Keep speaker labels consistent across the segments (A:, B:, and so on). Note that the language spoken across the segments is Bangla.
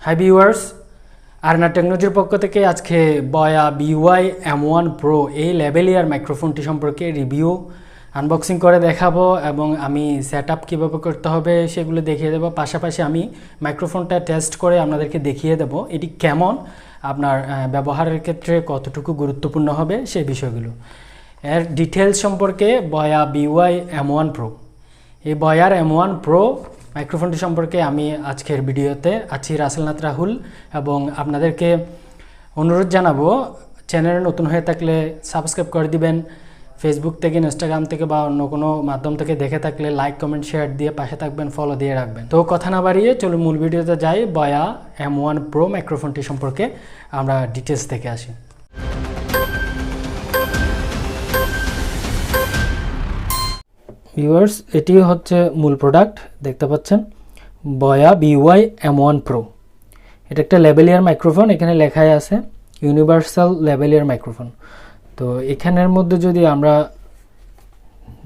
A: হাই ভিউয়ার্স, RNR টেকনোলজির পক্ষ থেকে আজকে বয়া BY M1 Pro এই লেভেলিয়ার মাইক্রোফোনটি সম্পর্কে রিভিউ আনবক্সিং করে দেখাবো এবং আমি সেটআপ কীভাবে করতে হবে সেগুলো দেখিয়ে দেবো। পাশাপাশি আমি মাইক্রোফোনটা টেস্ট করে আপনাদেরকে দেখিয়ে দেবো এটি কেমন, আপনার ব্যবহারের ক্ষেত্রে কতটুকু গুরুত্বপূর্ণ হবে সেই বিষয়গুলো। এর ডিটেলস সম্পর্কে বয়া BY M1 Pro, এই বয়ার M1 Pro মাইক্রোফোনটি সম্পর্কে আমি আজকের ভিডিওতে আছি রাসেল রাহুল, এবং আপনাদেরকে অনুরোধ জানাবো চ্যানেলে নতুন হয়ে থাকলে সাবস্ক্রাইব করে দিবেন। ফেসবুক থেকে, ইনস্টাগ্রাম থেকে বা অন্য কোনো মাধ্যম থেকে দেখে থাকলে লাইক, কমেন্ট, শেয়ার দিয়ে পাশে থাকবেন, ফলো দিয়ে রাখবেন। তো কথা না বাড়িয়ে চলুন মূল ভিডিওতে যাই। বয়া M1 Pro মাইক্রোফোনটি সম্পর্কে আমরা ডিটেলস দেখে আসি। ভিউয়ার্স, এটি হচ্ছে মূল প্রোডাক্ট, দেখতে পাচ্ছেন বয়া BY M1 Pro। এটা একটা লেভেলিয়ার মাইক্রোফোন, এখানে লেখাই আছে ইউনিভার্সাল লেভেলিয়ার মাইক্রোফোন। তো এখানের মধ্যে যদি আমরা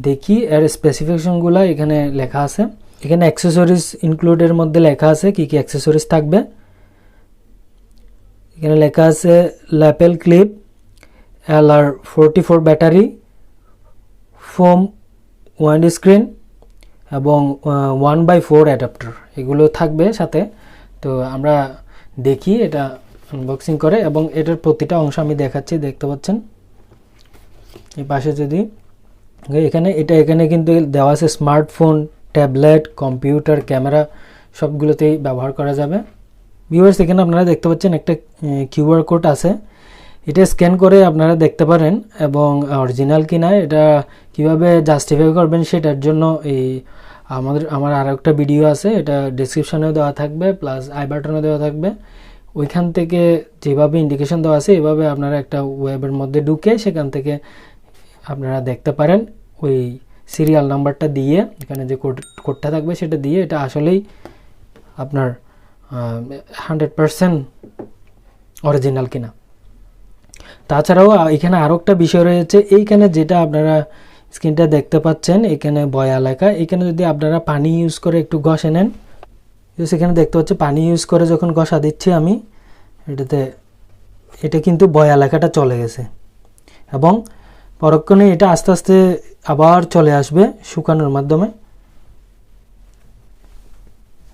A: দেখি এর স্পেসিফিকেশনগুলো এখানে লেখা আছে। এখানে অ্যাক্সেসরিজ ইনক্লুডের মধ্যে লেখা আছে কি কি অ্যাক্সেসরিজ থাকবে। এখানে লেখা আছে lapel clip, LR44 battery, foam wind screen এবং 1/4 অ্যাডাপ্টার, এগুলো থাকবে সাথে। তো আমরা দেখি এটা আনবক্সিং করে এবং এটার প্রতিটা অংশ আমি দেখাচ্ছি, দেখতে পাচ্ছেন এই পাশে। যদি এখানে কিন্তু দেওয়া আছে স্মার্টফোন, ট্যাবলেট, কম্পিউটার, ক্যামেরা সবগুলোতেই ব্যবহার করা যাবে। ভিউয়ার্স, এখানে আপনারা দেখতে পাচ্ছেন একটা QR কোড আছে, এটা স্ক্যান করে আপনারা দেখতে পারেন এবং অরিজিনাল কিনা এটা কিভাবে জাস্টিফাই করবেন সেটার জন্য আমার আরও একটা ভিডিও আছে, এটা ডেসক্রিপশনেও দেওয়া থাকবে, প্লাস আই বাটনেও দেওয়া থাকবে। ওইখান থেকে যেভাবে ইন্ডিকেশন দেওয়া আছে এভাবে আপনারা একটা ওয়েবের মধ্যে ঢুকে সেখান থেকে আপনারা দেখতে পারেন ওই সিরিয়াল নাম্বারটা দিয়ে, এখানে যে কোডটা থাকবে সেটা দিয়ে এটা আসলেই আপনার 100% অরিজিনাল কিনা। তাছাড়াও এখানে আরও একটা বিষয় রয়েছে, এইখানে যেটা আপনারা স্ক্রিনটা দেখতে পাচ্ছেন এখানে বয়া লেখা, এখানে যদি আপনারা পানি ইউজ করে একটু ঘষে নেন, সেখানে দেখতে পাচ্ছি পানি ইউজ করে যখন ঘষা দিচ্ছি আমি এটা কিন্তু বয়া লেখাটা চলে গেছে এবং পরক্ষণে এটা আস্তে আস্তে আবার চলে আসবে শুকানোর মাধ্যমে।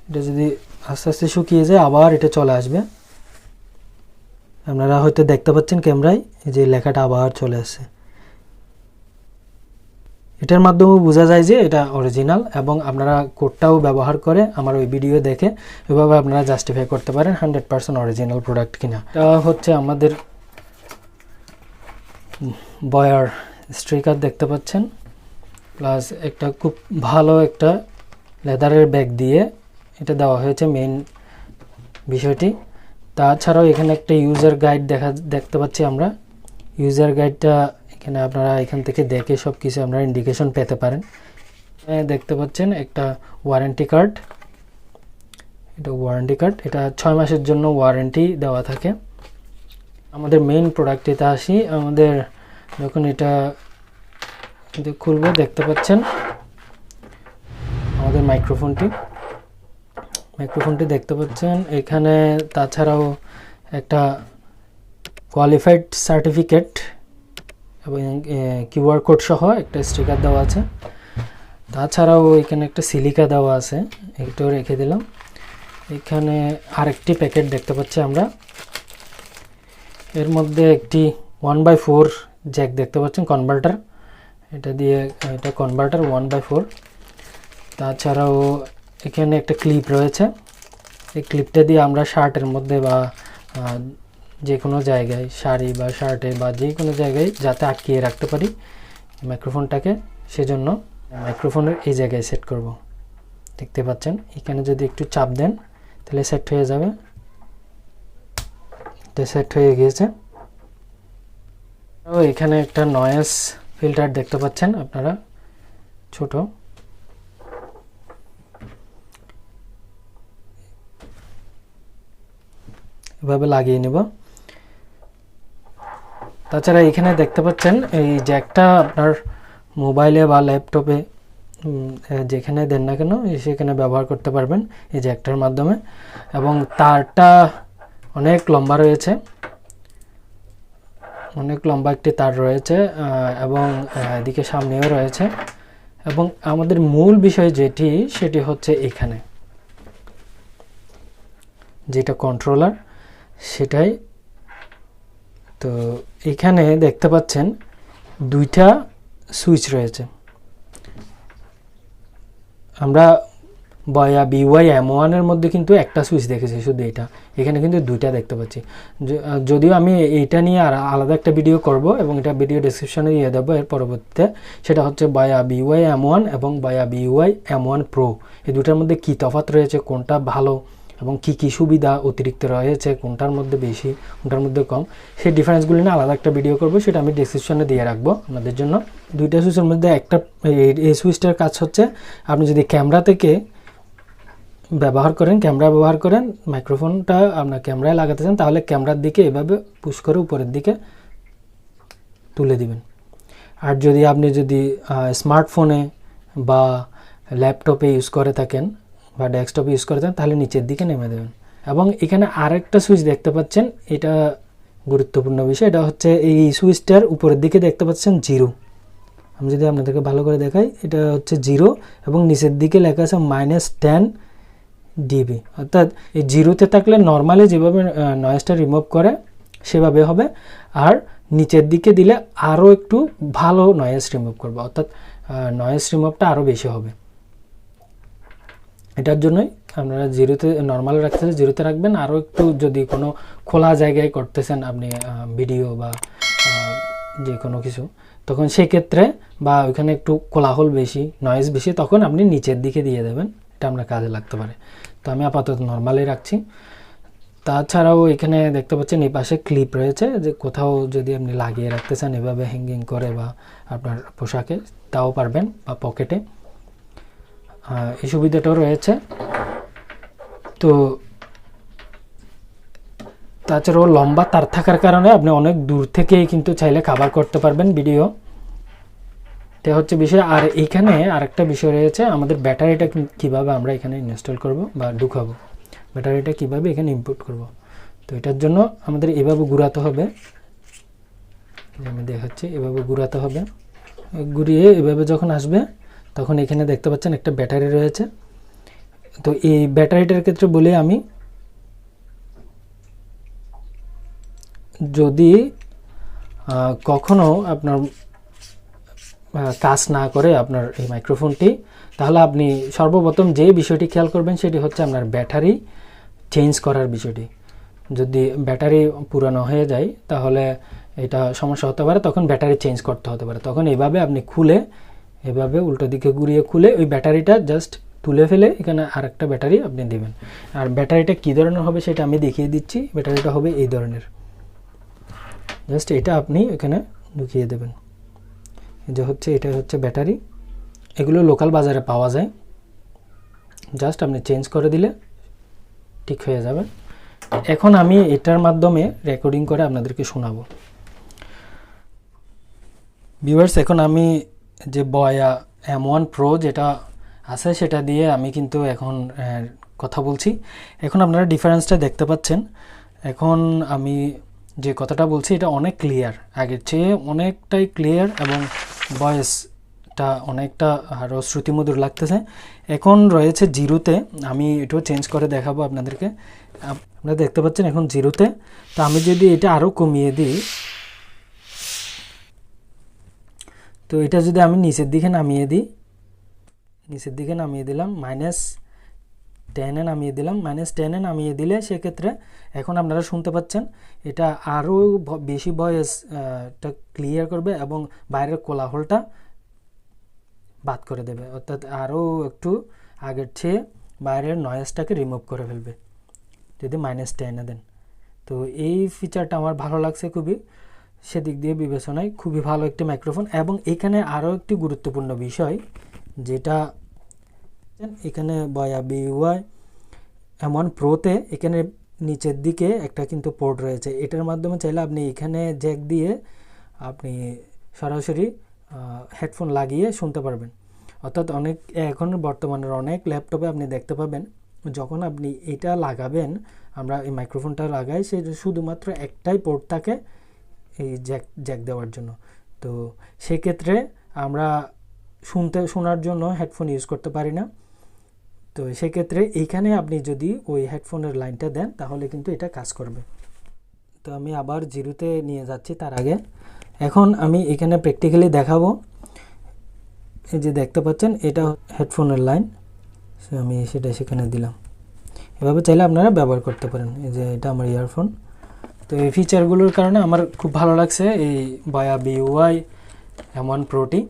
A: এটা যদি আস্তে আস্তে শুকিয়ে যায় আবার এটা চলে আসবে। আপনারা হয়তো দেখতে পাচ্ছেন ক্যামেরায় যে লেখাটা আবার চলে আসছে। এটার মাধ্যমে বোঝা যায় যে এটা অরিজিনাল এবং আপনারা কোডটাও ব্যবহার করে আমার ওই ভিডিও দেখে এভাবে আপনারা জাস্টিফাই করতে পারেন 100% অরিজিনাল প্রোডাক্ট কিনা। এটা হচ্ছে আমাদের বয়ার স্টিকার, দেখতে পাচ্ছেন, প্লাস একটা খুব ভালো একটা লেদারের ব্যাগ দিয়ে এটা দেওয়া হয়েছে মেইন বিষয়টি। তাছাড়াও এখানে একটা ইউজার গাইড দেখতে পাচ্ছি আমরা। ইউজার গাইডটা এখানে আপনারা এখান থেকে দেখে সব কিছু আপনারা ইন্ডিকেশন পেতে পারেন। দেখতে পাচ্ছেন একটা ওয়ারেন্টি কার্ড, এটা ওয়ারেন্টি কার্ড, এটা 6 মাসের জন্য ওয়ারেন্টি দেওয়া থাকে। আমাদের মেইন প্রোডাক্টটিতে আসি। আমাদের যখন এটা খুলবো দেখতে পাচ্ছেন আমাদের মাইক্রোফোনটি দেখতে পাচ্ছেন এখানে। তাছাড়াও একটা কোয়ালিফাইড সার্টিফিকেট এবং QR কোড সহ একটা স্টিকার দেওয়া আছে। তাছাড়াও এখানে একটা সিলিকা দেওয়া আছে, একটু রেখে দিলাম। এখানে আরেকটি প্যাকেট দেখতে পাচ্ছি আমরা, এর মধ্যে একটি 1/4 জ্যাক দেখতে পাচ্ছেন, কনভার্টার, এটা দিয়ে এটা কনভার্টার 1/4। তাছাড়াও এখানে একটা ক্লিপ রয়েছে, এই ক্লিপটা দিয়ে আমরা শার্টের মধ্যে বা যে কোনো জায়গায়, শাড়ি বা শার্টে বা যে কোনো জায়গায় যাতে আটকিয়ে রাখতে পারি মাইক্রোফোনটাকে, সেজন্য মাইক্রোফোনের এই জায়গায় সেট করব। দেখতে পাচ্ছেন এখানে যদি একটু চাপ দেন তাহলে সেট হয়ে যাবে। এটা সেট হয়ে গিয়েছে। এখানে একটা নয়েজ ফিল্টার দেখতে পাচ্ছেন আপনারা, ছোট, এভাবে লাগিয়ে নেব। তাছাড়া এখানে দেখতে পাচ্ছেন এই জ্যাকটা আপনার মোবাইলে বা ল্যাপটপে যেখানে দেন না কেন সেখানে ব্যবহার করতে পারবেন এই জ্যাকটার মাধ্যমে। এবং তারটা অনেক লম্বা রয়েছে, অনেক লম্বা একটি তার রয়েছে, এবং এদিকে সামনেও রয়েছে। এবং আমাদের মূল বিষয় সেটি হচ্ছে এখানে যেটা কন্ট্রোলার সেটাই। তো এখানে দেখতে পাচ্ছেন দুইটা সুইচ রয়েছে। আমরা বয়া BY M1 এর মধ্যে কিন্তু একটা সুইচ দেখেছি শুধু এটা, এখানে কিন্তু দুইটা দেখতে পাচ্ছি। যদিও আমি এইটা নিয়ে আর আলাদা একটা ভিডিও করব এবং এটা ভিডিও ডেসক্রিপশনে দিয়ে দেবো এর পরবর্তীতে। সেটা হচ্ছে বয়া BY M1 এবং বয়া BY M1 Pro, এই দুটার মধ্যে কী তফাৎ রয়েছে, কোনটা ভালো এবং কি কি সুবিধা অতিরিক্ত রয়েছে, কোনটার মধ্যে বেশি কোনটার মধ্যে কম, সেই ডিফারেন্সগুলো নিয়ে আলাদা একটা ভিডিও করব, সেটা আমি ডেসক্রিপশনে দিয়ে রাখবো আপনাদের জন্য। দুইটা সুইচের মধ্যে একটা এই সুইচটার কাজ হচ্ছে আপনি যদি ক্যামেরা থেকে ক্যামেরা ব্যবহার করেন, মাইক্রোফোনটা আপনার ক্যামেরায় লাগাতে চান, তাহলে ক্যামেরার দিকে এভাবে পুশ করে উপরের দিকে তুলে দিবেন। আর আপনি যদি স্মার্টফোনে বা ল্যাপটপে ইউজ করে থাকেন বা ডেস্কটপে ইউজ করে থাকেন তাহলে নিচের দিকে নেমে দেবেন। এবং এখানে আরেকটা সুইচ দেখতে পাচ্ছেন, এটা গুরুত্বপূর্ণ বিষয়, এটা হচ্ছে এই সুইচটার উপরের দিকে দেখতে পাচ্ছেন 0। আমি যদি আপনাদেরকে ভালো করে দেখাই, এটা হচ্ছে 0 এবং নিচের দিকে লেখা আছে -10 dB, অর্থাৎ এই 0তে থাকলে নর্মালি যেভাবে নয়েজটা রিমুভ করে সেভাবে হবে, আর নিচের দিকে দিলে আরও একটু ভালো নয়েজ রিমুভ করবে, অর্থাৎ নয়েজ রিমুভটা আরও বেশি হবে। এটার জন্যই আপনারা 0তে নর্মাল রাখতে 0তে রাখবেন। আরও একটু যদি কোনো খোলা জায়গায় করতেছেন আপনি ভিডিও বা যে কোনো কিছু, তখন সেক্ষেত্রে বা ওইখানে একটু কোলাহল বেশি, নয়েজ বেশি, তখন আপনি নিচের দিকে দিয়ে দেবেন, এটা আপনার কাজে লাগতে পারে। তো আমি আপাতত নর্মালি রাখছি। তাছাড়াও এখানে দেখতে পাচ্ছেন এই পাশে ক্লিপ রয়েছে, যে কোথাও যদি আপনি লাগিয়ে রাখতে চান এভাবে হ্যাঙ্গিং করে বা আপনার পোশাকে, তাও পারবেন, বা পকেটে, এই সুবিধাটাও রয়েছে। তো তাছাড়াও লম্বা তার থাকার কারণে আপনি অনেক দূর থেকেই কিন্তু চাইলে কভার করতে পারবেন ভিডিও, এটা হচ্ছে বিষয়। আর এখানে আরেকটা বিষয় রয়েছে, আমাদের ব্যাটারিটা কিভাবে আমরা এখানে ইনস্টল করব বা ঢুকাবো, ব্যাটারিটা কিভাবে এখানে ইনপুট করব। তো এটার জন্য আমাদের এভাবে ঘুরাতে হবে, আমি দেখাচ্ছি, এভাবে ঘুরাতে হবে। ঘুরিয়ে এভাবে যখন আসবে তখন এখানে দেখতে পাচ্ছেন একটা ব্যাটারি রয়েছে। তো এই ব্যাটারিটার ক্ষেত্রে বলি আমি, যদি কখনো আপনার কাজ না করে আপনার এই মাইক্রোফোনটি, তাহলে আপনি সর্বপ্রথম যে বিষয়টি খেয়াল করবেন সেটি হচ্ছে আপনার ব্যাটারি চেঞ্জ করার বিষয়টি। যদি ব্যাটারি পুরানো হয়ে যায় তাহলে এটা সমস্যা হতে পারে, তখন ব্যাটারি চেঞ্জ করতে হতে পারে। তখন এভাবে আপনি খুলে, এভাবে উল্টো দিকে ঘুরিয়ে খুলে ওই ব্যাটারিটা জাস্ট তুলে ফেলে এখানে আরেকটা ব্যাটারি আপনি দেবেন। আর ব্যাটারিটা কী ধরনের হবে সেটা আমি দেখিয়ে দিচ্ছি। ব্যাটারিটা হবে এই ধরনের, জাস্ট এটা আপনি এখানে ঢুকিয়ে দেবেন। এটা হচ্ছে ব্যাটারি, এগুলো লোকাল বাজারে পাওয়া যায়, জাস্ট আপনি চেঞ্জ করে দিলে ঠিক হয়ে যাবে। এখন আমি এটার মাধ্যমে রেকর্ডিং করে আপনাদেরকে শোনাবো। ভিউয়ার্স, এখন আমি যে বয়া M1 Pro যেটা আছে সেটা দিয়ে আমি কিন্তু এখন কথা বলছি। এখন আপনারা ডিফারেন্সটা দেখতে পাচ্ছেন। এখন আমি যে কথাটা বলছি এটা অনেক ক্লিয়ার, আগের চেয়ে অনেকটাই ক্লিয়ার, এবং ভয়েসটা অনেকটা আরও শ্রুতিমধুর লাগতেছে। এখন রয়েছে 0তে, আমি এটাও চেঞ্জ করে দেখাবো আপনাদেরকে। আপনারা দেখতে পাচ্ছেন এখন 0তে। তো আমি যদি এটা আরও কমিয়ে দিই, তো এটা যদি আমি নিচের দিকে নামিয়ে দিই, নিচের দিকে নামিয়ে দিলাম, -10-এ নামিয়ে দিলাম, -10-এ নামিয়ে দিলে সেক্ষেত্রে এখন আপনারা শুনতে পাচ্ছেন এটা আরও বেশি ভয়েসটা ক্লিয়ার করবে এবং বাইরের কোলাহলটা বাদ করে দেবে, অর্থাৎ আরও একটু আগের চেয়ে বাইরের নয়েজটাকে রিমুভ করে ফেলবে যদি -10-এ দেন। তো এই ফিচারটা আমার ভালো লাগছে খুবই, সেদিক দিয়ে বিবেচনায় খুবই ভালো একটি মাইক্রোফোন। এবং এখানে আরও একটি গুরুত্বপূর্ণ বিষয়, যেটা এখানে বয়া BY M1 Proতে এখানে নিচের দিকে একটা কিন্তু পোর্ট রয়েছে, এটার মাধ্যমে চাইলে আপনি এখানে জ্যাক দিয়ে আপনি সরাসরি হেডফোন লাগিয়ে শুনতে পারবেন। অর্থাৎ অনেক এখন বর্তমানের অনেক ল্যাপটপে আপনি দেখতে পাবেন যখন আপনি এটা লাগাবেন, আমরা এই মাইক্রোফোনটা লাগাই, সে শুধুমাত্র একটাই পোর্ট থাকে এই জ্যাক দেওয়ার জন্য। তো সেক্ষেত্রে আমরা শোনার জন্য হেডফোন ইউজ করতে পারি না। তো সেক্ষেত্রে এইখানে আপনি যদি ওই হেডফোনের লাইনটা দেন তাহলে কিন্তু এটা কাজ করবে। তো আমি আবার জিরোতে নিয়ে যাচ্ছি। তার আগে এখন আমি এখানে প্র্যাকটিক্যালি দেখাবো। এই যে দেখতে পাচ্ছেন এটা হেডফোনের লাইন, আমি সেটা সেখানে দিলাম। এভাবে চাইলে আপনারা ব্যবহার করতে পারেন। এই যে এটা আমার ইয়ারফোন। তো এই ফিচারগুলোর কারণে আমার খুব ভালো লাগছে এই বয়া BUI M1 Pro টি।